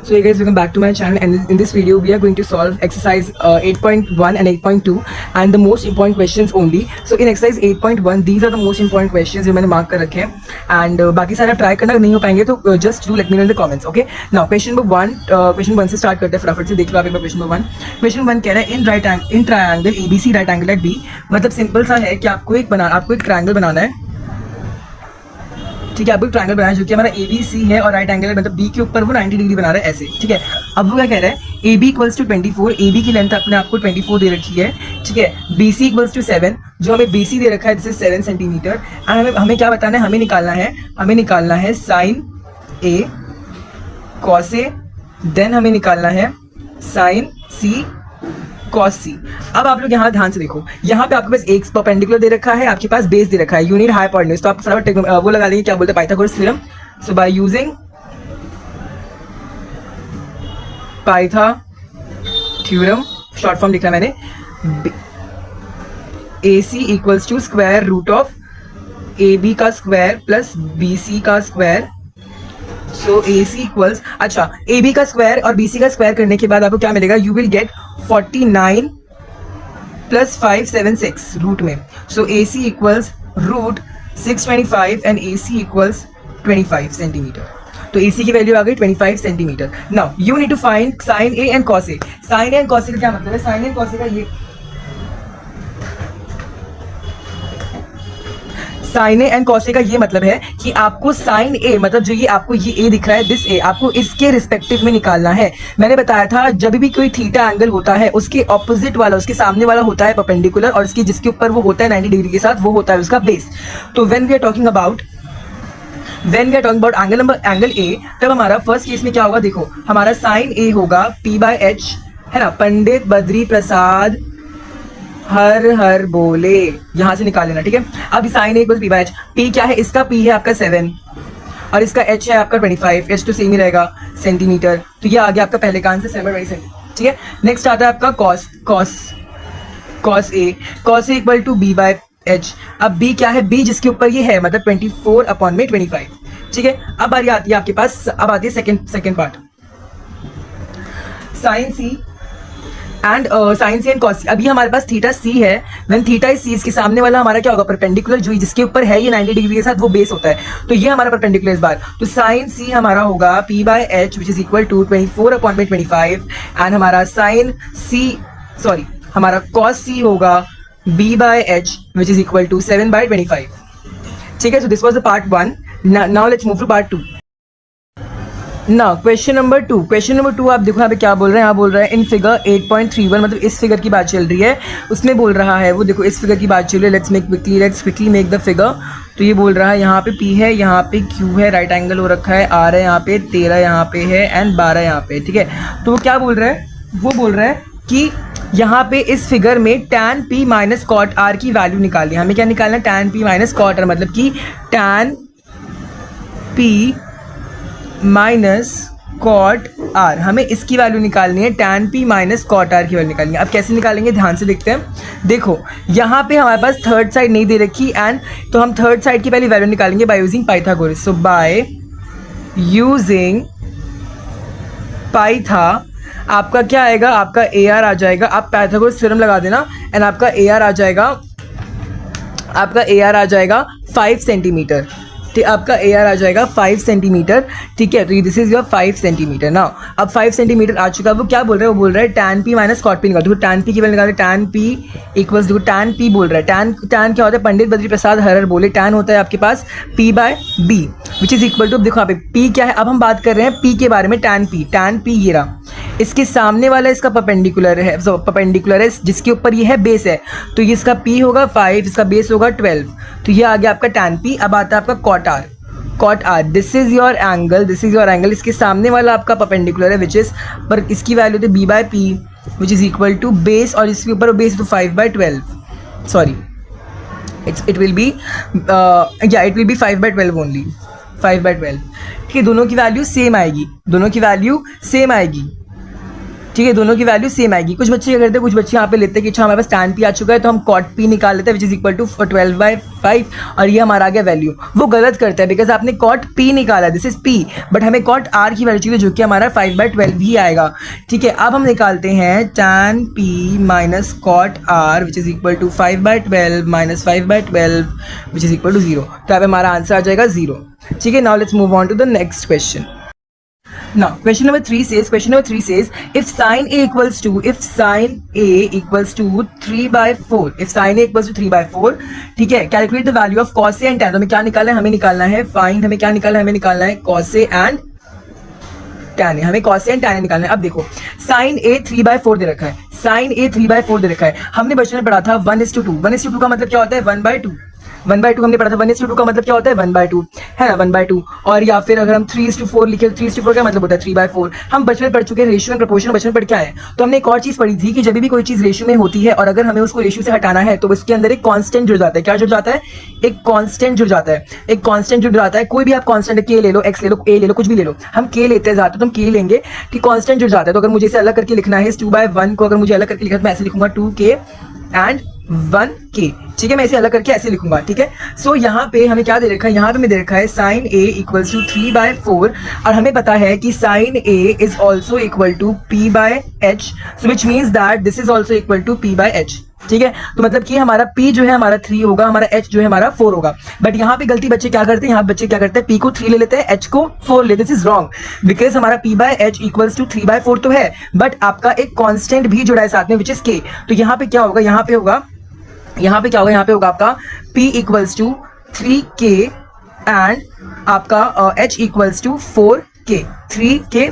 So hey guys, welcome back to my channel, and in this video we are going to solve exercise 8.1 and 8.2 and the most important questions only. So in exercise 8.1 these are the most important questions जो मैंने mark कर रखे हैं and बाकी सारे try करना नहीं हो पाएंगे तो just do let me know in the comments. Okay, now question number 1 question 1 से start करते हैं, फटाफट से देख लो आप एक बार क्वेश्चन नंबर 1. क्वेश्चन 1 कह रहा है in triangle ABC right angle at B. मतलब सिंपल सा है कि आपको एक ट्रायंगल बनाना है. ठीक है, आपको एक ट्रायंगल बनाना है जो कि हमारा ABC है और राइट एंगल है, मतलब B के ऊपर वो 90 डिग्री बना रहा है ऐसे. ठीक है, अब वो क्या कह रहा है, AB इक्वल्स टू 24, AB की लेंथ अपने आपको 24 दे रखी है. ठीक है, BC इक्वल्स टू 7, जो हमें BC दे रखा है दिस इज 7 सेंटीमीटर. एंड हमें क्या बताना है, हमें निकालना है sine A cos A, then हमें निकालना है साइन C cos C. अब आप लोग यहाँ ध्यान से देखो, यहाँ पे आपके पास एक परपेंडिकुलर दे रखा है, आपके पास बेस दे रखा है, यू नीड हाइपोटेन्यूज. तो आप फटाफट वो लगा लेंगे, क्या बोलते हैं, Pythagoras theorem. So by using pytha theorem, short form लिखा मैंने, AC equals to square root of AB का स्क्वायर प्लस BC का स्क्वायर. सो AC इक्वल्स, अच्छा AB का स्क्वायर और BC का स्क्वायर करने के बाद आपको क्या मिलेगा, you will get 49 plus 576 root में. So AC equals root 625 and AC equals 25 centimetre. तो AC की वैल्यू आ गई 25 centimetre. Now you need to find sine A and cos A. Sine A and cos A का क्या मतलब है, sine A and cos A का ये sine A and cos A का ये मतलब है कि आपको साइन ए, मतलब जो ये आपको ये ए दिख रहा है दिस ए, आपको इसके रिस्पेक्टिव में निकालना है. मैंने बताया था जब भी कोई थीटा एंगल होता है उसके ऑपोजिट वाला, उसके सामने वाला होता है परपेंडिकुलर, और इसके जिसके ऊपर वो होता है 90 डिग्री के साथ, वो होता है उसका बेस. तो when we are talking about angle A, तब हमारा फर्स्ट केस में क्या होगा, देखो हमारा साइन ए होगा P/H, है ना, पंडित बद्री प्रसाद हर हर बोले, यहां से निकाल लेना. ठीक है, अब साइन ए P/H, P क्या है, इसका P है आपका 7 और इसका H है आपका 25, H तो सेम ही रहेगा सेंटीमीटर. तो ये आ गया आपका पहले का आंसर 7/20 सेंटीमीटर. ठीक है, नेक्स्ट आता है आपका cos A equal to B/H. अब B क्या है, B जिसके ऊपर ये है, मतलब 24/25. ठीक है, अब बारी आती है आपके पास, अब आती है second part, sine C and sine C and cos C. अभी हमारे पास थीटा C है, व्हेन थीटा इज C, इसके सामने वाला हमारा क्या होगा, परपेंडिकुलर, जो जिसके ऊपर है ये 90 डिग्री के साथ वो बेस होता है. तो ये हमारा परपेंडिकुलर इस बार. तो साइन C हमारा होगा P/H which is equal to 24/25 and हमारा हमारा cos C होगा B/H which is equal to 7/25. ठीक है, so this was the part 1. Now let's move to part 2. ना क्वेश्चन नंबर 2 आप देखो यहाँ पे क्या बोल रहे हैं, यहाँ बोल रहे हैं इन फिगर 8.31, मतलब इस फिगर की बात चल रही है, उसमें बोल रहा है वो, देखो इस फिगर की बात चल रही है. Let's quickly make the figure. तो ये बोल रहा है यहाँ पे P है, यहाँ पे Q है, राइट एंगल हो रखा है, R है यहाँ पे, 13 यहाँ पे है एंड 12 यहाँ पे. ठीक है, तो वो क्या बोल रहा है, वो बोल रहा है कि यहाँ पे इस फिगर में tan P minus cot R की वैल्यू निकालनी है. हमें क्या निकालना है, tan P minus cot R, मतलब कि tan P minus cot R, हमें इसकी वैल्यू निकालनी है, tan P minus cot R की वैल्यू निकालनी है. अब कैसे निकालेंगे, ध्यान से देखते हैं. देखो यहाँ पे हमारे पास थर्ड साइड नहीं दे रखी एंड तो हम थर्ड साइड की पहले वैल्यू निकालेंगे by using Pythagoras. So by using pytha आपका क्या आएगा, आपका AR आ जाएगा. आप पाइथागोरस थ्योरम लगा देना एंड आपका AR आ जाएगा 5 सेंटीमीटर. आपका AR आ जाएगा 5 सेंटीमीटर. ठीक है, तो this is your 5 centimetre. Now अब 5 सेंटीमीटर आ चुका है, वो क्या बोल रहा है, वो बोल रहा है tan P minus cot P निकाल. देखो tan P की वैल्यू निकाल, tan P इक्वल्स, देखो tan P बोल रहा है, tan क्या होता है, पंडित बद्री प्रसाद हर हर बोले, tan होता है आपके पास P/B which is equal to, देखो यहाँ पे P क्या है, अब हम बात कर रहे हैं P के बारे में. tan P ये रहा, इसके सामने वाला इसका परपेंडिकुलर है, जिसके ऊपर ये है बेस है, तो ये इसका P होगा 5, इसका बेस होगा 12. तो ये आ गया आपका tan P. अब आता है आपका cot R. This is your angle, इसके सामने वाला आपका परपेंडिकुलर है विच इज, पर इसकी वैल्यू होती है B/P which is equal to base, और इसके ऊपर बेस तो 5/12, sorry it will be 5/12 only, 5/12. ठीक है, दोनों की वैल्यू सेम आएगी. ठीक है, दोनों की वैल्यू सेम आएगी। कुछ बच्चे क्या करते हैं, कुछ बच्चे यहाँ पे लेते हैं कि अच्छा हमारे पास tan p आ चुका है तो हम cot p निकाल लेते हैं, विच इज इक्वल टू 12/5 और ये हमारा आ गया वैल्यू। वो गलत करता है, बिकॉज आपने cot p निकाला, दिस इज p, बट हमें cot r की वैल्यू चाहिए जो कि हमारा 5/12 ही आएगा। ठीक है, अब हम निकालते हैं tan p minus cot r which is equal to 5/12 minus 5/12 which is equal to 0। तो यहाँ पे हमारा आंसर आ जाएगा 0। ठीक है, now let's move on to the next question. Now, question number 3 says, if sin A equals to 3/4, if sin A equals to 3/4, ठीक है, calculate the value of cos A and tan। तो हमें क्या निकालना है, हमें निकालना है हमें क्या निकालना है, हमें निकालना है cos A and tan। हमें cos A and tan निकालना है। अब देखो, sin A 3/4 दे रखा है, sin A 3/4 दे रखा है। हमने बचपन में पढ़ा था 1:2, 1:2 का मतलब क्या होता है, 1/2, 1/2 हमने पढ़ा था। 1:2 का मतलब क्या होता है, 1/2 है ना, 1/2। और या फिर अगर हम 3:4 लिखे, 3:4 का मतलब होता है 3/4। हम बचपन में पढ़ चुके हैं रेशियो एंड प्रोपोर्शन, बचपन पढ़ के आए हैं। तो हमने एक और चीज पढ़ी थी कि जब भी कोई चीज रेशियो में होती है और अगर हमें उसको रेशियो से हटाना है तो उसके अंदर एक कांस्टेंट जुड़ जाता है। क्या जुड़ जाता है, एक कांस्टेंट जुड़ जाता है, एक कांस्टेंट जुड़ जाता है। कोई भी आप कांस्टेंट के ले लो, एक्स ले लो, ए ले लो, कुछ भी ले लो, हम के लेते हैं ज्यादा तो हम के लेंगे कि कांस्टेंट जुड़ जाता है। तो अगर मुझे इसे अलग करके लिखना है, इस 2/1 को अगर मुझे अलग करके लिखना है तो मैं ऐसे लिखूंगा 2k एंड 1k। ठीक है, मैं इसे अलग करके ऐसे लिखूंगा। ठीक है, सो यहाँ पे हमें क्या दे रखा है, यहाँ पे हमें दे रखा है sin A इक्वल्स टू 3/4 और हमें पता है कि sin A is also equal to p/h, so which means that this is also equal to p/h। ठीक है, तो मतलब कि हमारा p जो है हमारा 3 होगा, हमारा h जो है हमारा 4 होगा। बट यहाँ पे गलती बच्चे क्या करते हैं, यहाँ बच्चे क्या करते हैं, p को 3 ले लेते हैं, h को 4 लेते हैं। दिस इज रॉन्ग, बिकॉज हमारा p/h इक्वल्स टू 3/4 तो है, बट आपका एक कांस्टेंट भी जुड़ा है साथ में, विच इज k। तो यहाँ पे क्या होगा, यहाँ पे होगा आपका p equals to 3k and आपका h equals to 4k, 3k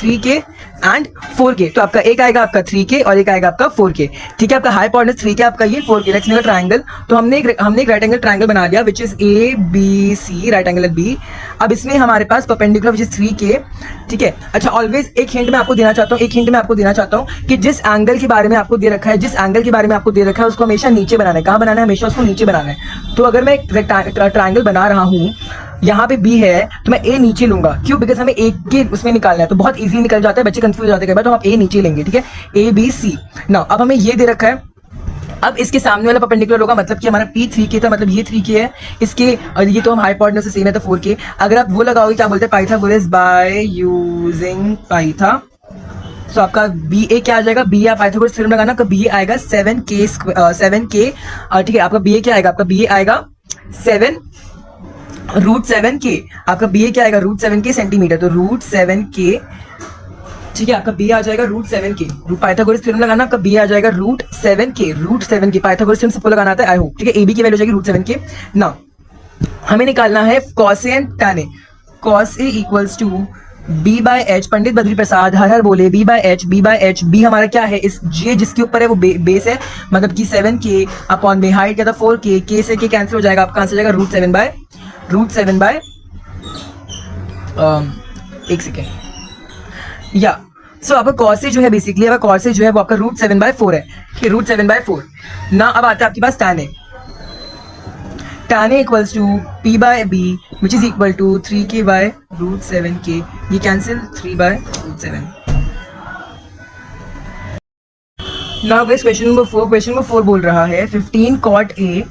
3k and 4k। तो आपका एक आएगा आपका 3k और एक आएगा आपका 4k। ठीक है, आपका हाइपोटेनस 3k, आपका ये 4k। नेक्स्ट मेरा ट्रायंगल, तो हमने एक राइट एंगल ट्रायंगल बना लिया which is ABC, right angle B। अब इसमें हमारे पास परपेंडिकुलर विच इज 3k। ठीक है, अच्छा ऑलवेज एक हिंट मैं आपको देना चाहता हूँ, कि जिस एंगल के बारे में आपको दे रखा है, उसको हमेशा नीचे बनाना है। कहाँ बनाना है, हमेशा उसको नीचे बनाना है। तो अगर मैं ट्रायंगल बना रहा हूँ, यहाँ पे B है तो मैं A नीचे लूंगा, क्यों, बिकॉज हमें एक के उसमें निकालना है, तो बहुत इजीली निकल जाता है, बच्चे कंफ्यूज जाते हैं, तो हम A नीचे लेंगे। ठीक है, ABC। नाउ अब हमें ये दे रखा है, अब इसके सामने वाला परपेंडिकुलर होगा, मतलब कि हमारा P 3k था, मतलब ये 3k है, इसके और ये तो हम हाइपोटेनस से सेम है तो 4k। अगर आप वो लगाओगे, क्या बोलते हैं, पाइथागोरस बाय यूजिंग पाइथा, तो आपका बी ए क्या आ जाएगा, बी ए पाइथागोरस थ्योरम लगाना, आपका बी ए आएगा 7k। ठीक है, आपका बी ए क्या आएगा, आपका बी ए आएगा 7√7k। आपका बी ए क्या आएगा, √7k सेंटीमीटर, तो √7k। ठीक है, आपका बी आ जाएगा √7k। पाइथागोरस थ्योरम लगाना, आपका बी आ जाएगा √7k। पाइथागोरस थ्योरम सबको लगाना आता है, आई होप। ठीक है, ए बी की वैल्यू जाएगी √7k। नाउ हमें निकालना है cos A and tan A। cos A equals to b/h, Pandit Badri Prasad हर हर बोले, b/h, b हमारा क्या है, इस j जिसके ऊपर है वो बेस है, मतलब कि 7k अपॉन में हाइट क्या था 4k, k से k कैंसिल हो जाएगा, आपका आंसर जाएगा √7/, एक सेकेंड, या सो आपका cos A जो है, बेसिकली आपका cos A जो है वो आपका √7/4 है। ठीक है, √7/4। ना अब आता है आपके पास tan A। tan A equals to p/b which is equal to 3k/√7k, ये cancel 3/√7। Now guys question number 4 बोल रहा है 15 cot A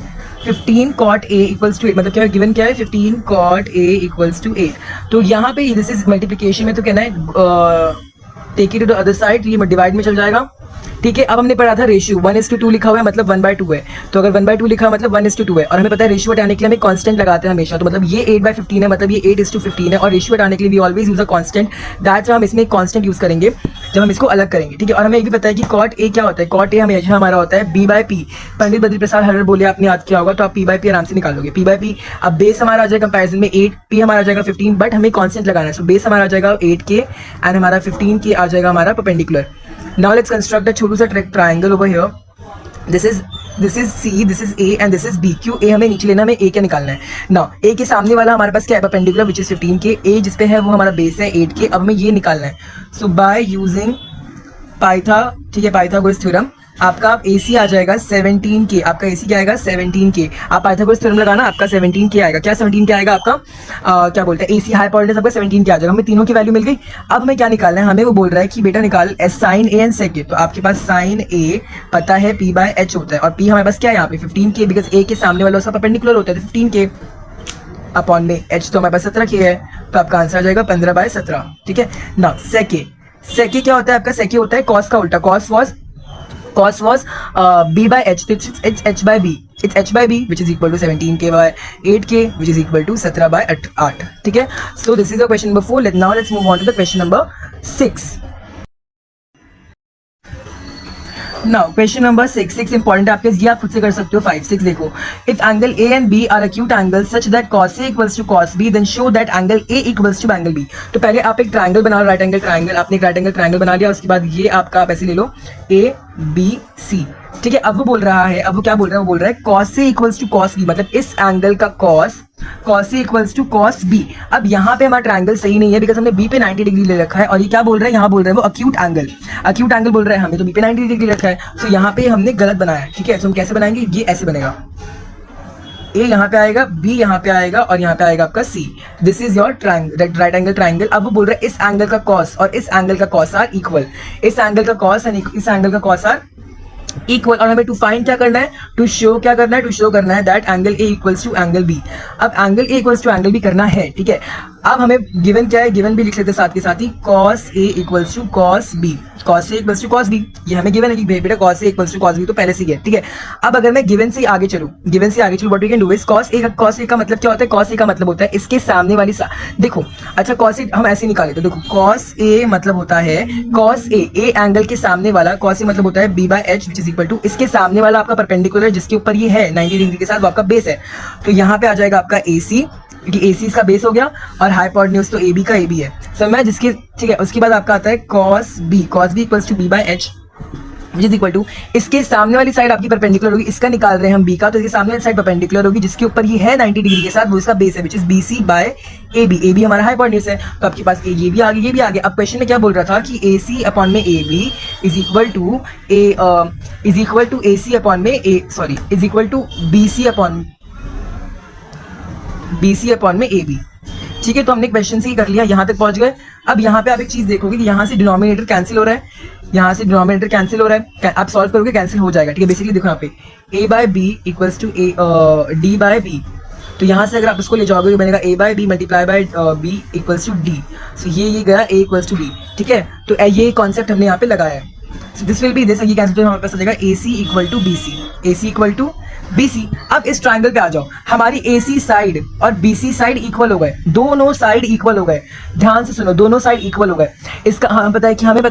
इक्वल्स टू 8, मतलब क्या गिवन क्या है, 15 cot A इक्वल्स टू 8। तो यहाँ पे दिस इज मल्टीप्लिकेशन में, तो कहना है take it to the other side, ये डिवाइड में चल जाएगा। ठीक है, अब हमने पढ़ा था रेशियो 1:2 लिखा हुआ है, मतलब 1/2 है, तो अगर 1/2 लिखा हुआ मतलब 1:2 है, और हमें पता है रेशियो हटाने के लिए हमें कांस्टेंट लगाते हैं हमेशा, तो मतलब ये 8/15 है, मतलब ये 8:15 है, और रेशियो हटाने के लिए we always use a constant, that's हम इसमें एक कांस्टेंट यूज करेंगे जब हम इसको अलग करेंगे। ठीक है, और हमें ये भी पता है कि cot A क्या होता है, cot A हमेशा हमारा होता है b/p। पंडित बद्री प्रसाद हर बोले, आपने याद किया होगा, तो आप p/p आराम से निकालोगे, p/p। अब बेस हमारा आ जाएगा कंपैरिजन में 8, p हमारा आ जाएगा 15, बट हमें कांस्टेंट लगाना है, सो बेस हमारा आ जाएगा 8k एंड हमारा 15k आ जाएगा हमारा perpendicular. Now let's construct a छोटू सा triangle over here. This is C, this is A and this is B. क्यों A हमें नीचे लेना, हमें A क्या निकालना है। Now A के सामने वाला हमारे पास क्या है, perpendicular which is 15k, A जिस पे है वो हमारा बेस है 8k। अब हमें ये निकालना है, सो बाय यूजिंग पाइथा, ठीक है, पाइथागोरस थ्योरम, आपका ए सी आ जाएगा 17K, आपका ए सी क्या आएगा 17K। आप पाइथागोरस थ्योरम लगाना, आपका 17K आएगा। क्या 17K आएगा आपका? क्या बोलते हैं, ए सी हाइपोटेनस आपका 17K आ जाएगा। हमें तीनों की वैल्यू मिल गई। अब हमें क्या निकालना है, हमें वो बोल रहा है कि बेटा निकाल साइन ए एंड सेक ए। तो आपके पास साइन ए पता है P बाय एच होता है, और P हमारे पास क्या है यहाँ पे 15K, बिकॉज ए के सामने वाला उसका परपेंडिकुलर होता है, तो 15K अपॉन में एच तो हमारे पास 17K है, तो आपका आंसर आ जाएगा 15/17। ठीक है ना। सेके, सेके क्या होता है आपका? सेके होता है कॉस का उल्टा। cos was b by h, it's h by b, it's h by b which is equal to 17K by 8K which is equal to 17/8। ठीक है। So this is the question number 4. Now let's move on to the question number 6. Now question number 6 important है आपके, ये आप खुद से कर सकते हो। 5, 6 देखो। If angle A and B are acute angles such that cos A equals to cos B, then show that angle A equals to angle B। तो पहले आप एक ट्रायंगल बनाओ, राइट एंगल ट्रायंगल। आपने एक राइट एंगल ट्रायंगल बना लिया, उसके बाद ये आपका आप ऐसे ले लो ABC। ठीक है। अब वो बोल रहा है, अब वो क्या बोल रहा है, वो बोल रहा है cos A equals to cos B, मतलब इस एंगल का cos A equals to cos B। अब यहाँ पे हमारा ट्रायंगल सही नहीं है, बिकॉज हमने B पे 90 डिग्री ले रखा है, और ये क्या बोल रहा है, यहाँ बोल रहा है वो अक्यूट एंगल बोल रहा है, हमें तो B पे 90 डिग्री रखा है। तो यहाँ पे हमने गलत बनाया है। ठीक है। तो हम कैसे बनाएंगे, ये ऐसे बनेगा, A यहाँ पे आएगा, B यहाँ पे आएगा, और यहाँ पे आएगा आपका C। This is your triangle, right angle triangle. अब वो बोल रहा है इस एंगल का cos और इस एंगल का cos आर इक्वल, इस एंगल का cos एंड इस एंगल का cos आर इक्वल। और हमें टू फाइंड क्या करना है, टू शो क्या करना है, टू शो करना है that angle A equals to angle B. अब angle A equals to angle B करना है। ठीक है। अब हमें गिवन क्या है, गिवन भी लिख लेते हैं साथ के साथ ही, cos A equals to cos B, cos A equals to cos B। ये हमें गिवन है कि बेटा cos A equals to cos B तो पहले से ही है। ठीक है। अब अगर मैं गिवन से आगे चलूं, what we can do is cos A का मतलब क्या होता है, cos A का मतलब होता है इसके सामने वाली देखो, अच्छा cos A हम ऐसे निकाले तो देखो, cos A मतलब होता है cos A एंगल के सामने वाला, cos A मतलब होता है B by h which is equal to इसके सामने वाला आपका परपेंडिकुलर जिसके ऊपर ये है 90 डिग्री के साथ, वो आपका बेस है। तो यहाँ पे आ जाएगा आपका AC, क्योंकि AC इसका बेस हो गया, और हाइपोटेन्यूज तो AB का AB है। समझ जिसके, ठीक है। उसके बाद आपका आता है cos B equals to B by h which is equal to इसके सामने वाली साइड आपकी परपेंडिकुलर होगी, इसका निकाल रहे हैं हम B का, तो इसके सामने वाली साइड परपेंडिकुलर होगी जिसके ऊपर ये है 90 डिग्री के साथ, वो इसका बेस है which is BC by AB हमारा हाइपोटेन्यूज है। तो आपके पास ये भी आ गया, ये भी आ गया। अब क्वेश्चन में क्या बोल रहा था कि AC अपॉन में AB is equal to AC upon में is equal to BC upon में AB। ठीक है। तो हमने क्वेश्चन से ही कर लिया, यहाँ तक पहुंच गए। अब यहाँ पे आप एक चीज देखोगे कि यहाँ से डिनोमिनेटर कैंसिल हो रहा है, यहाँ से डिनोमिनेटर कैंसिल हो रहा है, आप सॉल्व करोगे कैंसिल हो जाएगा। ठीक है। बेसिकली देखो यहाँ पे A by B equals to D by B, तो यहाँ से अगर आप इसको ले जाओगे तो बनेगा A by B multiply by B equals to D। So ये गया A इक्वल्स टू B। ठीक है। तो ये कॉन्सेप्ट हमने यहाँ पे लगाया है। So this will be this, ये कैंसिल हमारे पास आ जाएगा AC इक्वल टू BC। अब इस ट्रायंगल पे आ जाओ, हमारी AC साइड और BC साइड इक्वल हो गए, दोनों साइड इक्वल हो गए। ध्यान से सुनो, दोनों साइड इक्वल हो गए। इसका हमें पता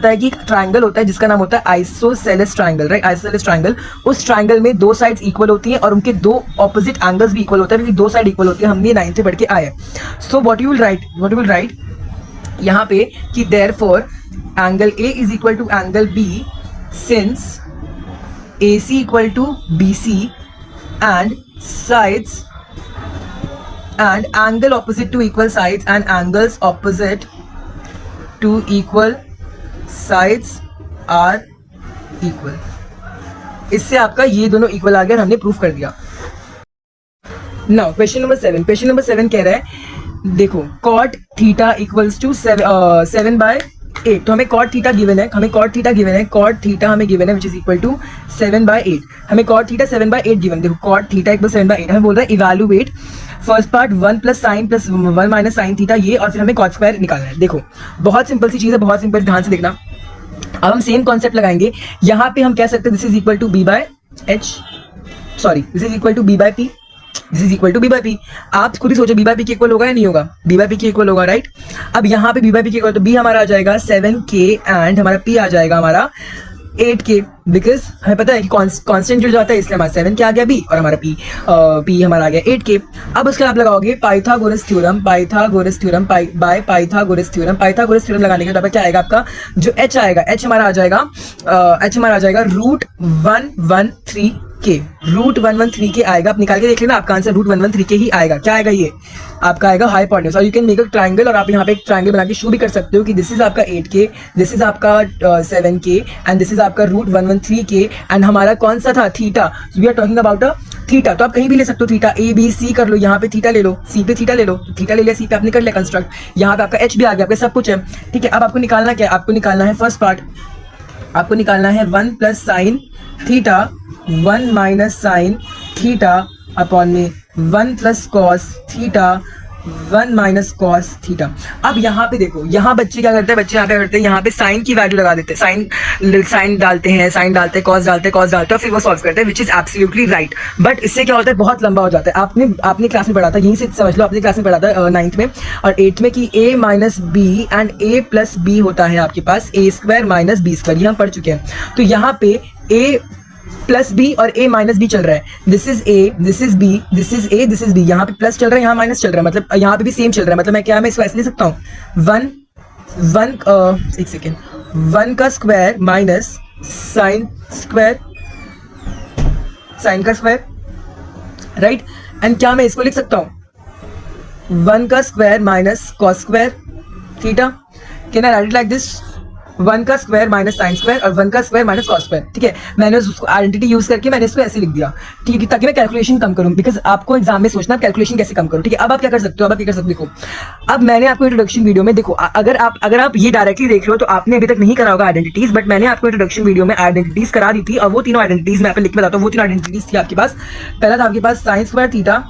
है कि एक ट्रायंगल होता है जिसका नाम होता है isosceles triangle, right. Isosceles triangle, उस ट्रायंगल में दो साइड्स इक्वल होती हैं और उनके दो ऑपोजिट एंगल्स भी इक्वल होते हैं, क्योंकि दो साइड इक्वल होती है। हमने 9th से पढ़ के आए। So what you will write यहाँ पे कि therefore angle A is equal to angle B since AC equal to BC and sides and angle opposite to equal sides and angles opposite to equal sides are equal। इससे आपका ये दोनों equal आ गया, हमने proof कर दिया। Now question number 7 कह रहा है, देखो cot थीटा इक्वल्स टू 7/8। तो हमें cot थीटा गिवन है, cot थीटा हमें गिवन है विच इज इक्वल टू 7/8। हमें cot थीटा 7/8 गिवन। देखो cot थीटा इक्वल 7/8, हमें बोल रहा है evaluate first part 1 plus sign plus 1 minus sine theta, ये, और फिर हमें cot स्क्वायर निकालना है। देखो बहुत सिंपल सी चीज है, बहुत सिंपल, ध्यान से देखना। अब हम सेम कॉन्सेप्ट लगाएंगे। यहाँ पे हम कह सकते हैं this is equal to B by P, this is equal to B by P। आप खुद ही सोचो B बाय P के इक्वल होगा या नहीं होगा, B बाय P के इक्वल होगा, राइट। अब यहाँ पे B बाय P के इक्वल, तो B हमारा आ जाएगा 7K एंड हमारा P आ जाएगा हमारा 8K, बिकॉज हमें पता है कि कांस्टेंट जुड़ जाता है, इसलिए हमारा 7K आ गया B और हमारा P हमारा आ गया 8K। अब उसके आप लगाओगे Pythagoras theorem by Pythagoras theorem लगाने के बाद क्या आएगा आपका, जो H आएगा, H हमारा आ जाएगा √113 के, रूट 113 के आएगा। आप निकाल के देख लेना, आपका आंसर रूट 113 के ही आएगा। क्या आएगा ये? आपका आएगा हाइपोटेन्यूज। और you can make a triangle, और आप यहाँ पे एक ट्रायंगल बना के शो भी कर सकते हो कि दिस इज आपका 8k, दिस इज आपका 7k एंड दिस इज आपका रूट 113k। एंड हमारा कौन सा था? Theta. We are talking about a theta. तो आप कहीं भी ले सकते हो थीटा, ए बी सी कर लो, यहाँ पे थीटा ले लो, सी पे थीटा ले लो, थीटा ले लिया, सी पे आपने कर लिया कंस्ट्रक्ट। यहाँ पे आपका एच भी आ गया, आपके सब कुछ है। ठीक है, अब आपको निकालना क्या है? आपको निकालना है फर्स्ट पार्ट, आपको निकालना है 1 plus sine theta 1 minus sine theta upon में 1 plus cos theta 1 minus cos theta. अब यहाँ पे देखो, यहाँ बच्चे क्या करते हैं? बच्चे यहाँ पे करते हैं, यहाँ पे साइन की वैल्यू लगा देते हैं, साइन डालते हैं, साइन डालते हैं, कॉस डालते हैं, कॉस डालते हैं, फिर वो सॉल्व करते हैं, which is absolutely right. But इससे क्या होता है? बहुत लंबा हो जाता है। आपने क्लास में पढ़ा था, यहीं से समझ लो, आपने क्लास में पढ़ा था 9th में और 8th में कि a minus b and a plus b होता है आपके पास, a square minus b square, ये हम पढ़ चुके हैं। तो यहाँ पे a प्लस बी और a माइनस बी चल रहा है। This is a, this is b, this is a, this is b। यहाँ पे प्लस चल रहा है, यहाँ माइनस चल रहा है, मतलब यहाँ पे भी सेम चल रहा है। मतलब मैं इसको ऐसे ले सकता हूँ, 1 का स्क्वायर माइनस साइन का स्क्वायर, राइट। एंड क्या मैं इसको लिख सकता हूँ? 1 का square minus cos square theta. Can I right it like this? 1 का स्क्वायर माइनस साइन स्क्वायर और 1 का स्क्वायर माइनस कॉस स्क्वायर। ठीक है, मैंने उसको आइडेंटिटी यूज करके मैंने इसको ऐसे लिख दिया, ठीक है, ताकि मैं कैलकुलेशन कम करूं, बिकॉज आपको एग्जाम में सोचना कैलकुलेशन कैसे कम करूं। ठीक है, अब आप क्या कर सकते हो? अब आप क्या कर सकते हो? देखो, अब मैंने आपको इंट्रोडक्शन वीडियो में, देखो, अगर आप ये डायरेक्टली देख रहे हो तो आपने अभी तक नहीं करा होगा आइडेंटिटीज, बट मैंने आपको इंट्रोडक्शन वीडियो में आइडेंटिटीज करा दी थी। और वो तीनों आइडेंटिटीज मैं यहाँ पे लिख के बताता हूँ। वो तीनों आइडेंटिटीज थी आपके पास। पहला था आपके पास sine square theta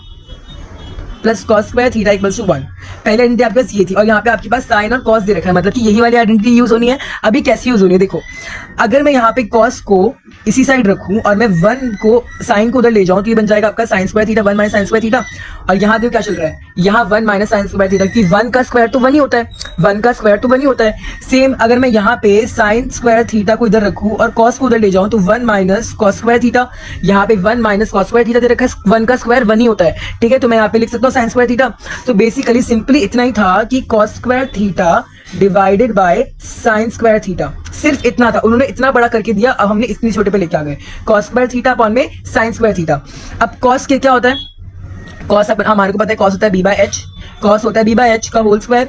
plus cos square theta equals to 1। पहले आइडेंटिटी आपके पास ये थी, और यहाँ पे आपके पास साइन और कॉस दे रखा है, मतलब कि यही वाली आइडेंटिटी यूज होनी है। अभी कैसी यूज होनी है? देखो, अगर मैं यहाँ पे कॉस को इसी साइड रखूं और मैं 1 को साइन को उधर ले जाऊं तो ये बन जाएगा आपका sign square theta 1 minus sign square theta. और यहाँ देखो क्या चल रहा है, यहाँ 1 माइनस साइन स्क्वायर थीटा, कि 1 का स्क्वायर तो 1 ही होता है, 1 का स्क्वायर तो 1 ही होता है। सेम अगर मैं यहाँ पे साइन स्क्वायर थीटा को इधर रखूं और कॉस को उधर ले जाऊं तो 1 माइनस कॉस स्क्वायर थीटा, यहाँ पे 1 माइनस कॉस स्क्वायर थीटा दे रखा है, 1 का स्क्वायर 1 ही होता है। ठीक है, तो मैं यहाँ पे लिख सकता हूँ साइन स्क्वायर थीटा। तो बेसिकली सिंपली इतना ही था कि cos square theta divided by sine square theta, सिर्फ इतना था। उन्होंने इतना बड़ा करके दिया, अब हमने इतनी छोटे पे लेके आ गए, कॉस स्क्वायर थीटा अपॉन में साइन स्क्वायर थीटा। अब कॉस के क्या होता है? कॉस हमारे को पता है, कॉस होता है b बाय एच, कॉस होता है b बाय एच का होल स्क्वायर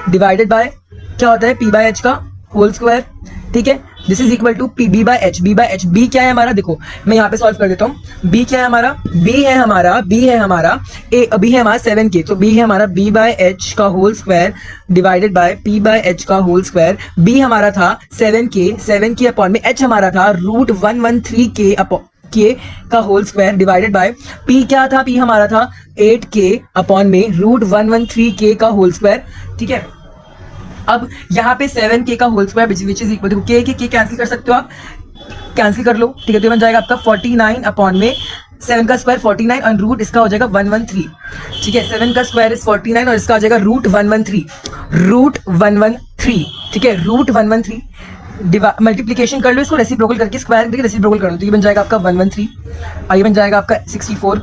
डिवाइडेड बाय क्या होता है? p बाय एच का होल स्क्वायर। ठीक है, this is equal to b by h. b by h, b क्या है हमारा? देखो मैं यहाँ पे सॉल्व कर देता हूँ। b क्या है हमारा? b है हमारा 7k, तो b है हमारा b बाय एच का whole square divided by p by h का होल स्क्वायर। b हमारा था 7k अपॉन में h हमारा था रूट 113k अपॉन के का whole square divided by p क्या था? p हमारा था 8k अपॉन में रूट 113k का होल स्क्वायर। ठीक है, अब यहाँ पे 7k का whole square which is equal to k cancel कर सकते हो आप, कैंसिल कर लो। ठीक है, तो बन जाएगा आपका 49 अपॉन में 7 का स्क्वायर 49 और रूट इसका हो जाएगा 113। ठीक है, 7 का स्क्वायर इज 49 और इसका हो जाएगा रूट 113। ठीक है, रूट 113 मल्टीप्लीकेशन कर लो, इसको रेसिप्रोकल करके स्क्वायर करके रेसिप्रोकल कर लो, तो ये बन जाएगा आपका 113 और ये बन जाएगा आपका 64।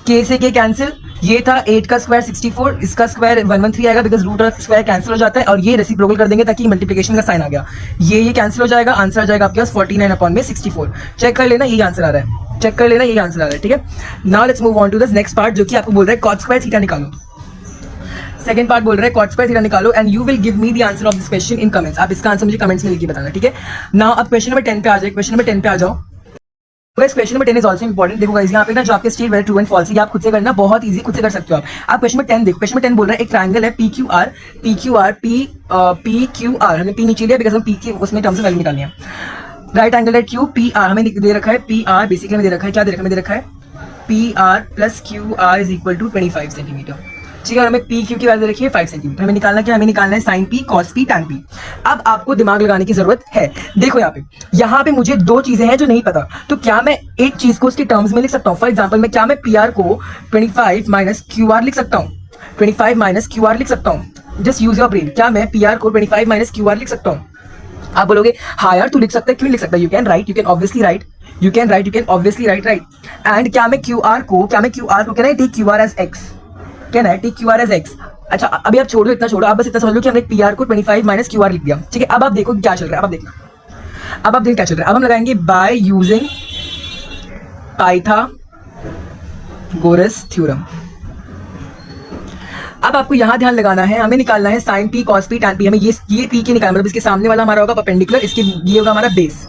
k से k कैंसिल, ये था 8 का स्क्वायर 64, इसका स्क्वायर 113 आएगा बिकॉज रूट और स्क्वायर कैंसिल हो जाता है, और ये रेसिप्रोकल कर देंगे ताकि मल्टीप्लिकेशन का साइन आ गया, ये कैंसिल हो जाएगा, आंसर आ जाएगा आपके पास 49 अपॉन में 64। चेक कर लेना, यही आंसर आ रहा है, चेक कर लेना, यही आंसर आ रहा है। ठीक है, now let's move on to the next part, जो कि आपको बोल रहा है कॉट स्क्वायर थीटा निकालो। सेकंड पार्ट बोल रहा है कॉट स्क्वायर थीटा निकालो and you will give me the answer of this question in comments. आप इसका आंसर मुझे कमेंट्स में लिख के बताना। ठीक है, नाउ अब क्वेश्चन नंबर 10 पे आ जाए, क्वेश्चन नंबर 10 पे आ जाओ। Question number 10 is also important. देखो गाइस, यहाँ पे ना जो आपके state very true and false है, आप खुद से करना, बहुत इजी, खुद से कर सकते हो आप क्वेश्चन नंबर 10 देखो। क्वेश्चन नंबर 10 बोल रहा है एक ट्रायंगल है PQR, हमने P नीचे लिया बिकॉज हम P के उसमें टर्म्स में वैल्यू निकालनी है। राइट एंगल एट QR हमें दे रखा है, PR बेसिकली हमें दे रखा है, क्या दे रखा है? हमें दे रखा है PR plus QR is equal to 25 centimetre. ठीक है, हमें PQ की वैल्यू रखी है 5 सेंटीमीटर। हमें निकालना क्या? हमें निकालना है sine P, cos P, tan P। अब आपको दिमाग लगाने की जरूरत है। देखो यहाँ पे मुझे दो चीजें हैं जो नहीं पता, तो क्या मैं एक चीज को उसके टर्म्स में लिख सकता हूँ? फॉर एग्जाम्पल क्या मैं PR को 25 माइनस QR लिख सकता हूँ? 25 माइनस QR लिख सकता हूँ? Just use your brain. क्या मैं PR को 25 माइनस QR लिख सकता हूँ? आप बोलोगे हाँ यार तू लिख सकता है, क्यों लिख सकता है? You can write, you can obviously write, you can obviously write. And क्या मैं QR को can I take QR as x? Can I take QR as x? अच्छा, अभी आप छोड़ो, इतना छोड़ो, आप बस इतना समझ लो कि हमने PR को 25 माइनस QR लिख दिया। ठीक है, अब आप देखो क्या चल रहा है, अब आप देखो क्या चल रहा है। अब हम लगाएंगे बाय यूजिंग पाइथागोरस थ्योरम। अब आपको यहां ध्यान लगाना है, हमें निकालना है sine P cos P tan P. हमें ये पी के निकालना, मतलब इसके सामने वाला हमारा होगा परपेंडिकुलर, इसके ये होगा हमारा बेस,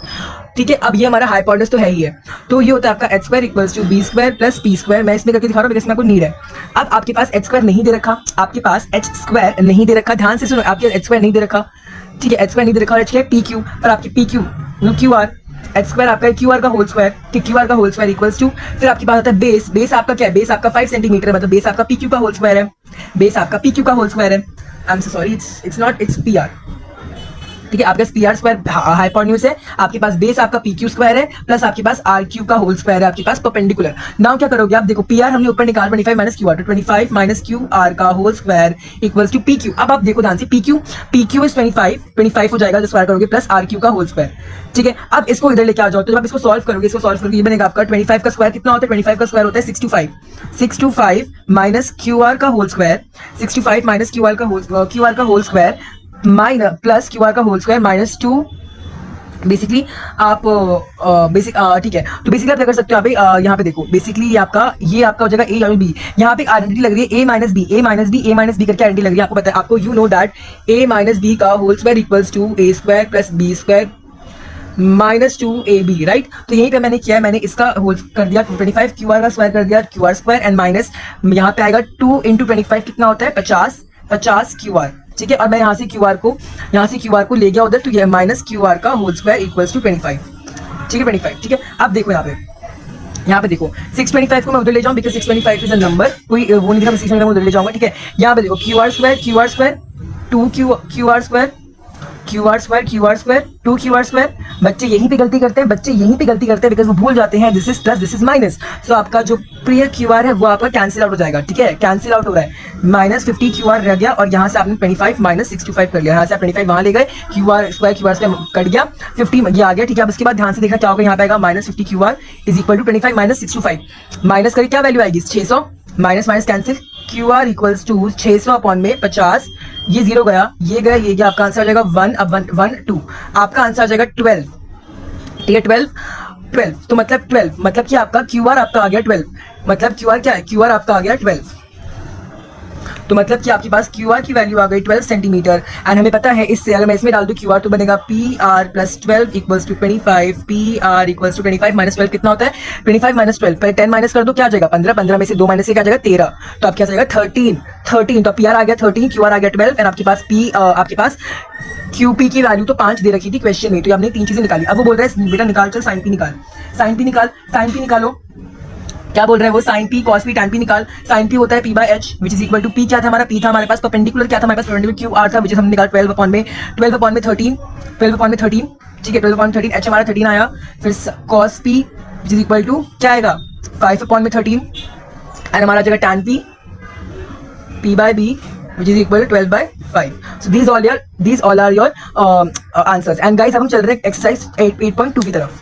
ठीक है। अब ये हमारा हाइपोटेनस तो है ही है, तो ये होता है आपका h square equals to b square plus p square. मैं इसमें करके दिखा रहा हूँ, इसमें आपको नीड है। अब आपके पास h स्क्वायर नहीं दे रखा, आपके पास h स्क्वायर नहीं दे रखा, ध्यान से सुनो, आपके h स्क्वायर नहीं दे रखा, ठीक है, h स्क्वायर नहीं दे रखा, और h क्या है, पी क्यू, और आपकी P Q Q R, H square आपका क्यू आर का होल स्क्वायर, ठीक, क्यू आर का होल स्क्वायर इक्वल्स टू, फिर आपके पास आता है बेस। बेस आपका क्या है, बेस आपका 5 सेंटीमीटर है, मतलब बेस आपका पी क्यू का होल स्क्वायर है, बेस आपका पी क्यू का होल स्क्वायर है। I am so sorry, it's not, it's P R, ठीक है। आपके पास पी आर स्क्वायर हाइपोटेन्यूज है, आपके पास बेस आपका पी क्यू स्क्वायर है, प्लस आपके पास आर क्यू का होल स्क्वायर है, आपके पास परपेंडिकुलर। नाउ क्या करोगे आप, देखो पी आर हमने ऊपर निकाल 25 माइनस क्यू आर, तो 25 माइनस क्यू आर का whole square equals to P Q. अब आप देखो ध्यान से, पी क्यू इज 25 हो जाएगा, जो स्क्वायर करोगे, प्लस आर क्यू का होल स्क्वायर, ठीक है। अब इसको इधर लेके आ जाओ, तो जब आप इसको सॉल्व करोगे, ये बनेगा आपका 25 का स्क्वायर कितना होता है, 25 का स्क्वायर होता है 625 माइनस क्यू आर का whole square, 625 minus Q R का whole square minus plus Q R का होल स्क्वायर माइनस 2। बेसिकली आप ठीक है, तो बेसिकली आप क्या कर सकते हो यहाँ पे देखो, बेसिकली ये आपका हो जाएगा ए और बी। यहाँ पे आइडेंटिटी लग रही है ए माइनस बी करके आइडेंटिटी लग रही है। आपको पता है, आपको you know that A minus B का whole square equals to A square plus B square minus 2ab, right. तो यहीं पे मैंने किया है, मैंने इसका होल कर दिया 25 क्यू आर का स्क्वायर कर दिया, Q R square and minus यहाँ पे आएगा 2 इंटू 25 कितना होता है 50 क्यू आर, ठीक है। और मैं यहाँ से क्यू आर को ले गया उधर, तो ये माइनस क्यू आर का होल स्क्वायर इक्वल्स टू 25, ठीक है, 25, ठीक है। अब देखो यहाँ पे देखो 625 को मैं उधर ले जाऊँ, बिकॉज 625 इज अ नंबर, कोई वो नहीं दिखा, मैं 625 उधर ले जाऊंगा, ठीक है। यहाँ पे देखो Q R square 2 Q R square 2 Q R square. बच्चे यहीं पे गलती करते हैं, बिकॉज वो भूल जाते हैं this is plus this is minus. So आपका जो प्रिय क्यू आर है वो आपका कैंसिल आउट हो जाएगा, ठीक है, कैंसिल आउट हो रहा है, माइनस 50 क्यू आर रह गया, और यहाँ से आपने 25 माइनस 625 कर लिया, यहाँ से आप 25 वहाँ ले गए, क्यू आर स्क्वायर कट गया, 50 ये आ गया, ठीक है। अब इसके बाद ध्यान से देखना क्या होगा, यहाँ पे आएगा minus 50 Q R is equal to 25 minus 625, minus करिए क्या वैल्यू आएगी 600, minus cancel, Q R equals to 600 upon में 50, ये जीरो गया, ये गया, आपका आंसर आ जाएगा 1, अब 1 2, आपका आंसर आ जाएगा 12, ठीक है, 12, तो मतलब 12 मतलब कि आपका क्यू आर आपका आ गया 12, मतलब क्यू आर क्या है, क्यू आर आपका आ गया 12, तो मतलब कि आपके पास क्यू आर की वैल्यू आ गई 12 सेंटीमीटर। एंड हमें पता है, इससे अगर मैं इसमें डाल दूं क्यू आर, तो बनेगा P R plus 12 equals to 25, P R equals to 25 minus 12 कितना होता है 25 माइनस 12, पहले 10 माइनस कर दो, क्या आ जाएगा 15 में से 2 माइनस से क्या आ जाएगा 13, तो आपके पास आएगा 13, तो पी आर आ गया 13, क्यू आर आ गया 12, एंड आपके पास QP की वैल्यू तो 5 दे रखी थी क्वेश्चन में, तो आपने 3 चीजें निकाली। अब वो बोल रहा है बेटा निकाल, चल साइन पी निकालो, क्या बोल रहा है वो, sine P cos P tan P निकाल। साइन पी होता है P by h which is equal to P, क्या था हमारा, पी था हमारे पास, परपेंडिकुलर क्या था हमारे पास, परपेंडिकुलर क्यू आर था, विच हमने निकाला 12 अपॉन में 13, ठीक है, 12 अपॉन में 13, एच हमारा 13 आया, फिर cos P which is equal to क्या आएगा 5 अपॉन में 13, एंड हमारा जगह tan P by B which is equal to 12 by 5. So these all are your answers. And guys, अब हम चल रहे हैं exercise 8.2 की तरफ।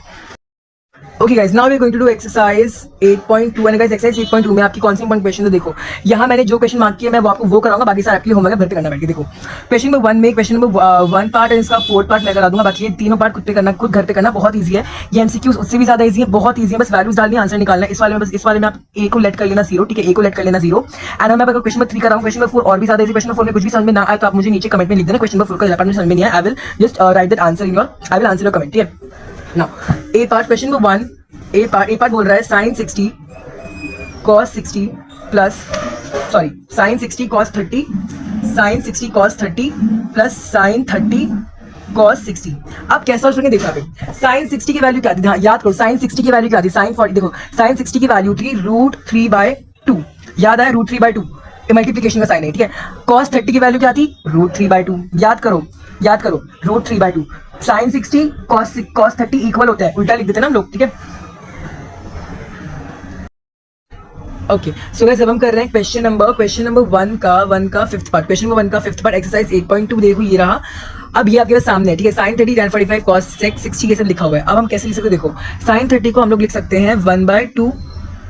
Okay guys, now we are going to do exercise 8.2 and guys exercise 8.2 में आपकी कौन सी इंपॉर्टेंट क्वेश्चन है, देखो यहाँ मैंने जो क्वेश्चन मार्क किया मैं वो आपको वो कराऊंगा, बाकी सारा आपके होमवर्क घर पे करना बैठ के। देखो क्वेश्चन नंबर 1 में क्वेश्चन नंबर 1 पार्ट है, इसका 4th पार्ट मैं करा दूंगा, बाकी ये तीनों पार्ट खुद घर पे करना, बहुत ईजी है। ये एमसीक्यूज उससे भी ज्यादा ईजी है, बहुत ईजी है, बस वैल्यूज डालनी आंसर निकालना है। इस वाले में आप ए को लेट कर लेना 0, ठीक है, ए को लेट कर लेना 0। एंड मैं अगर क्वेश्चन नंबर 3 कराऊंगा, क्वेश्चन नंबर 4 और भी ज्यादा ईजी, क्वेश्चन नंबर 4 में कुछ भी समझ में ना आए तो आप मुझे नीचे कमेंट में लिख देना, क्वेश्चन नंबर 4 का जवाब समझ में नहीं आया, I will just right that answer in your, I will answer your comment, ठीक है। नाउ ए पार्ट, क्वेश्चन नंबर 1 ए पार्ट बोल रहा है sin 60 cos 60 plus sin 60 cos 30 plus sin 30 cos 60। अब कैसा उसने देखा sin 60 की वैल्यू क्या थी, हाँ याद करो, sin 60 की वैल्यू क्या थी, sin 40, देखो sin 60 की वैल्यू थी √3/2, याद आया, √3/2 मल्टीप्लिकेशन का साइन है, ठीक है। cos 30 की वैल्यू क्या थी √3/2, याद करो √3/2, sin 60 cos 30 इक्वल होता है, उल्टा लिख देते ना हम लोग, ठीक है। ओके सो गाइस अब हम कर रहे हैं क्वेश्चन नंबर 1 का 5th पार्ट, क्वेश्चन नंबर 1 का 5th पार्ट एक्सरसाइज 8.2। देखो ये रहा, अब ये आपके सामने है, ठीक है, sin 30 tan 45 cos 60 ये सब लिखा हुआ है। अब हम कैसे लिख सकते हैं, देखो sin 30 को हम लोग लिख सकते हैं 1/2,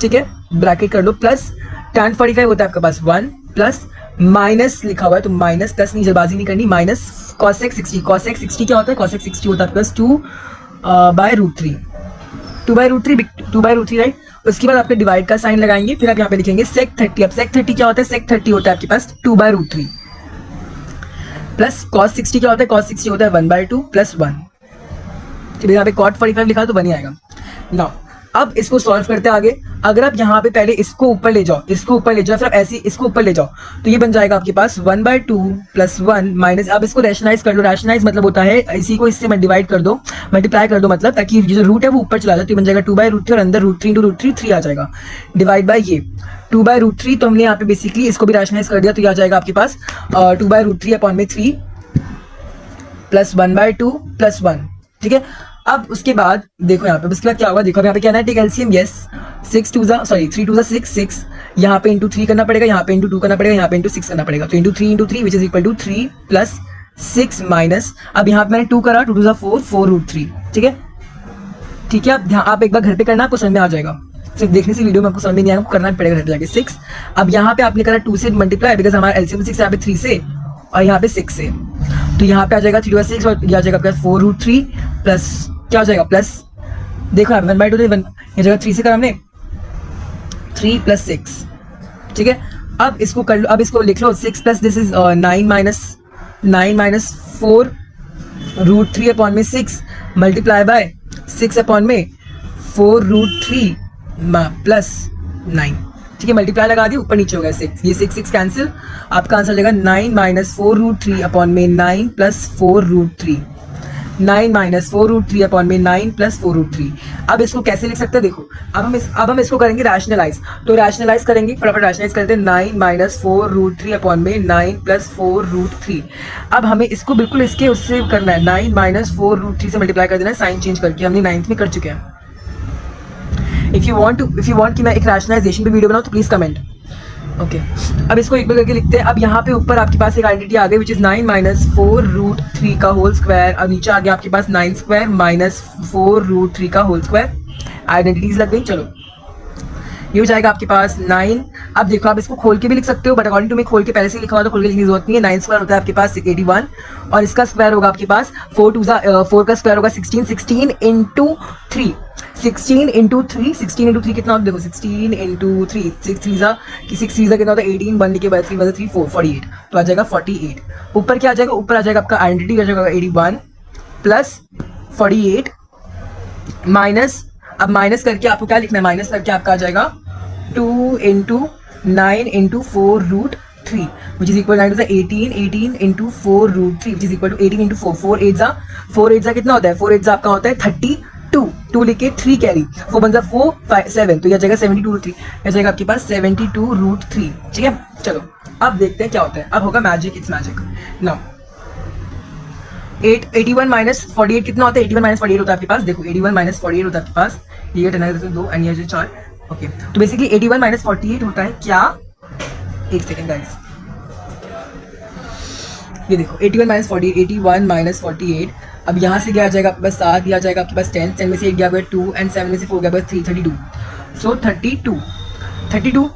ठीक है, ब्रैकेट कर लो, प्लस tan 45 होता है आपके पास 1 प्लस माइनस लिखा हुआ है, तो माइनस प्लस नहीं, जल्दबाजी नहीं करनी, माइनस cos 60 क्या होता है, cos 60 होता है प्लस 2/√3 राइट। उसके बाद आपने डिवाइड का साइन लगाएंगे, फिर आप यहाँ पे लिखेंगे सेक 30। अब सेक 30 क्या होता है? सेक 30 होता है आपके पास 2/√3 प्लस कॉस 60 क्या होता है? कॉस 60 होता है 1/2 प्लस 1। तो यहाँ पे कॉट 45 लिखा तो बन ही आएगा। नाउ अब इसको सॉल्व करते हैं आगे। अगर आप यहाँ पे पहले इसको ऊपर ले जाओ, इसको ऊपर ले जाओ, फिर आप ऐसे इसको ऊपर ले जाओ, तो ये बन जाएगा आपके पास 1/2 प्लस 1 माइनस, अब इसको रैशनलाइज कर दो। रैशनलाइज मतलब होता है इसी को इससे डिवाइड कर दो, मल्टीप्लाई कर दो, मतलब ताकि जो रूट है वो ऊपर चला जाए, तो बन जाएगा 2/√3 और अंदर √3 × √3 3 आ जाएगा, डिवाइड बाय ये 2/√3। तो हमने यहाँ पे बेसिकली इसको भी रैशनलाइज कर दिया, तो ये आ जाएगा आपके पास 2/√3/3 प्लस 1/2 प्लस 1। ठीक है, अब उसके बाद देखो यहाँ पे, उसके बाद क्या होगा, देखो यहाँ पे क्या है, टेक एलसीएम। यस, 3 2 6 6, यहाँ पे इंटू 3 करना पड़ेगा, यहाँ पे इंटू 2 करना पड़ेगा, यहाँ पे इंटू 6 करना पड़ेगा, तो into 3 × 3 which is equal to 3 plus 6 minus, अब यहाँ पे मैंने 2 करा, 2 2 4 4√3। ठीक है, ठीक है, अब आप एक बार घर पे करना, आपको समझ में आ जाएगा, सिर्फ देखने से वीडियो में आपको समझ में नहीं आएगा, करना पड़ेगा घर पे जाके। 6, अब यहाँ पे आपने करा 2 से मल्टीप्लाई, बिकॉज हमारा एलसीएम 6 यहाँ पे 3 से और यहाँ पे 6 से, तो यहाँ पे आ जाएगा 3 × 6 और ये आ जाएगा प्लस 4√3 प्लस क्या हो जाएगा प्लस, देखो 1/2 ये जगह 3 से करा हमने, 3 प्लस 6। ठीक है, अब इसको कर लो, अब इसको लिख लो 6 plus this is 9 minus 4√3/6 multiply by 6/4√3 plus 9। ठीक है, मल्टीप्लाई लगा दी, ऊपर नीचे हो गया 6, ये 6 कैंसिल, आपका आंसर जाएगा 9 माइनस 4√3/9 प्लस 4√3, 9 माइनस 4√3/9 प्लस 4√3। अब इसको कैसे लिख सकते हैं, देखो अब हम इसको करेंगे रैशनलाइज, तो रैशनलाइज करेंगे, फटाफट रैशनलाइज करते हैं। 9 माइनस 4√3/9 प्लस 4√3। अब हमें इसको बिल्कुल इसके उससे करना है, 9 माइनस 4√3 से मल्टीप्लाई कर देना है, साइन चेंज करके, हमने 9th में कर चुके हैं। इफ यू वांट कि मैं एक रैशनलाइजेशन पे वीडियो बनाऊं तो प्लीज कमेंट। ओके, अब इसको एक बार करके लिखते हैं। अब यहाँ पे ऊपर आपके पास एक आइडेंटिटी आ गई विच इज 9 माइनस 4√3 का होल स्क्वायर, अब नीचे आ गया आपके पास 9 स्क्वायर माइनस 4√3 का होल स्क्वायर, आइडेंटिटीज लग गई। चलो ये हो जाएगा आपके पास 9। अब देखो आप इसको खोल के भी लिख सकते हो, बट अकॉर्डिंग टू मी खोल के पहले से लिखा हुआ तो खोल के लिखने की जरूरत नहीं है। 9 स्क्वायर होता है आपके पास 81 और इसका स्क्वायर होगा आपके पास 4 का स्क्वायर होगा 16, 16 इंटू 3, 16 इंटू 3, 16 इंटू 3 कितना होता है, देखो 16 इंटू 3, 6 3 कितना होता है 18, 1 के बाद 3 बजे 3 4 48, तो आ जाएगा 48। ऊपर क्या आ जाएगा, ऊपर आ जाएगा आपका आइडेंटिटी आ जाएगा 81 प्लस 48 माइनस, अब माइनस करके आपको क्या लिखना है, माइनस करके आपका आ जाएगा 2 into 9 into 4√3 which is equal 9 to 18, 18 into 4√3 which is equal to 18 into 4, 4 8 कितना होता है, 4 8 आपका होता है 32, 2 लिखे 3 कैरी, 4 बन 4 5 7, तो यह जाएगा 72√3, यह जाएगा आपके पास 72√3। ठीक है, चलो अब देखते हैं क्या होता है, अब होगा magic, it's magic. Now 81 minus 48 कितना होता है, 81 माइनस 48 होता है आपके पास, देखो 81 माइनस 48 होता है आपके पास, ये 2 एंड ये 4। ओके, तो बेसिकली 81 माइनस 48 होता है क्या, एक सेकेंड गाइस, ये देखो 81 माइनस 48, 81 माइनस 48, अब यहाँ से क्या आ जाएगा आपके पास 7, दिया जाएगा आपके पास 10, 10 में से 8 गया हुआ 2 एंड 7 में से 4 गया हुआ 3, 32, सो 32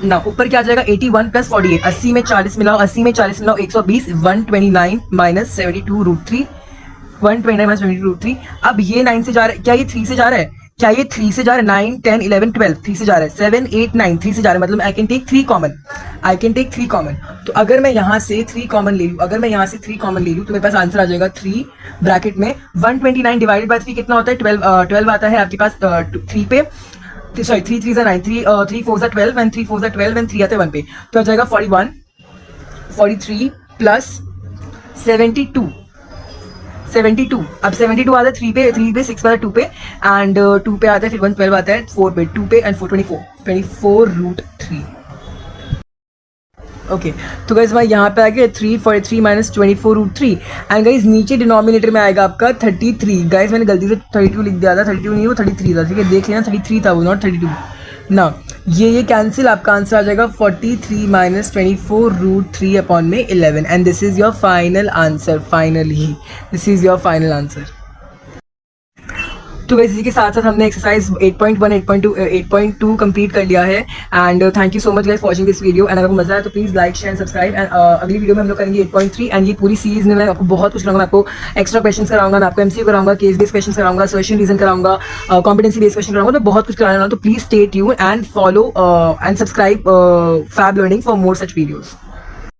ना ऊपर क्या आ जाएगा 81 प्लस 48, 80 में 40 मिलाओ, 80 में 40 मिलाओ 120, 129 माइनस 72√3, 129 माइनस 72√3। अब ये 9 से जा रहा है, क्या ये 3 से जा रहा है, क्या ये 3 से जा रहा है, 9 10 11 12 3 से जा रहा है, 7 8 9 3 से जा रहा है, मतलब आई कैन टेक 3 कॉमन, तो अगर मैं यहाँ से 3 कॉमन ले लूँ, तो मेरे पास आंसर आ जाएगा 3 ब्रैकेट में 129 डिवाइडेड बाय 3 कितना होता है, 12 आता है आपके पास 3 पे, सॉरी 3 3 9, 3 4 12 एंड 3 4 12 एंड 3 आते हैं 1 पे, तो आ जाएगा 41 43 प्लस 72। अब 72 आता है 3 पे 6 आता है 2 पे एंड 2 पे आता है, फिर 112 आता है 4 पे, 2 पे एंड 4 24√3। ओके, तो गाइज मैं यहाँ पे आ गया 343 माइनस 24√3 एंड गाइज नीचे डिनोमिनेटर में आएगा आपका 33। गाइज मैंने गलती से 32 लिख दिया था, 32 नहीं वो 33 था, ठीक है देख लेना 33 था वो, नॉट 32 ना, ये कैंसिल, आपका आंसर आ जाएगा 43 minus 24√3/11 and this is your final answer, finally this is your final answer. तो वैसे इसी के साथ साथ हमने एक्सरसाइज 8.1 8.2 कंप्लीट कर लिया है। And thank you so much guys watching this video. And अगर आपको मजा आया तो please like share subscribe. And अगली वीडियो में हम लोग करेंगे 8.3। एंड ये पूरी सीरीज में मैं आपको बहुत कुछ कराऊंगा। मैं आपको एक्स्ट्रा क्वेश्चन कराऊंगा, मैं आपको एमसीक्यू कराऊंगा, केस बेस्ड क्वेश्चन कराऊंगा, सर्चिंग रीजन कराऊंगा, कॉम्पिटेंसी बेस्ड क्वेश्चन कराऊंगा। तो बहुत कुछ कराने वाला हूं। तो please stay tuned and follow and subscribe Fab Learning for more such videos.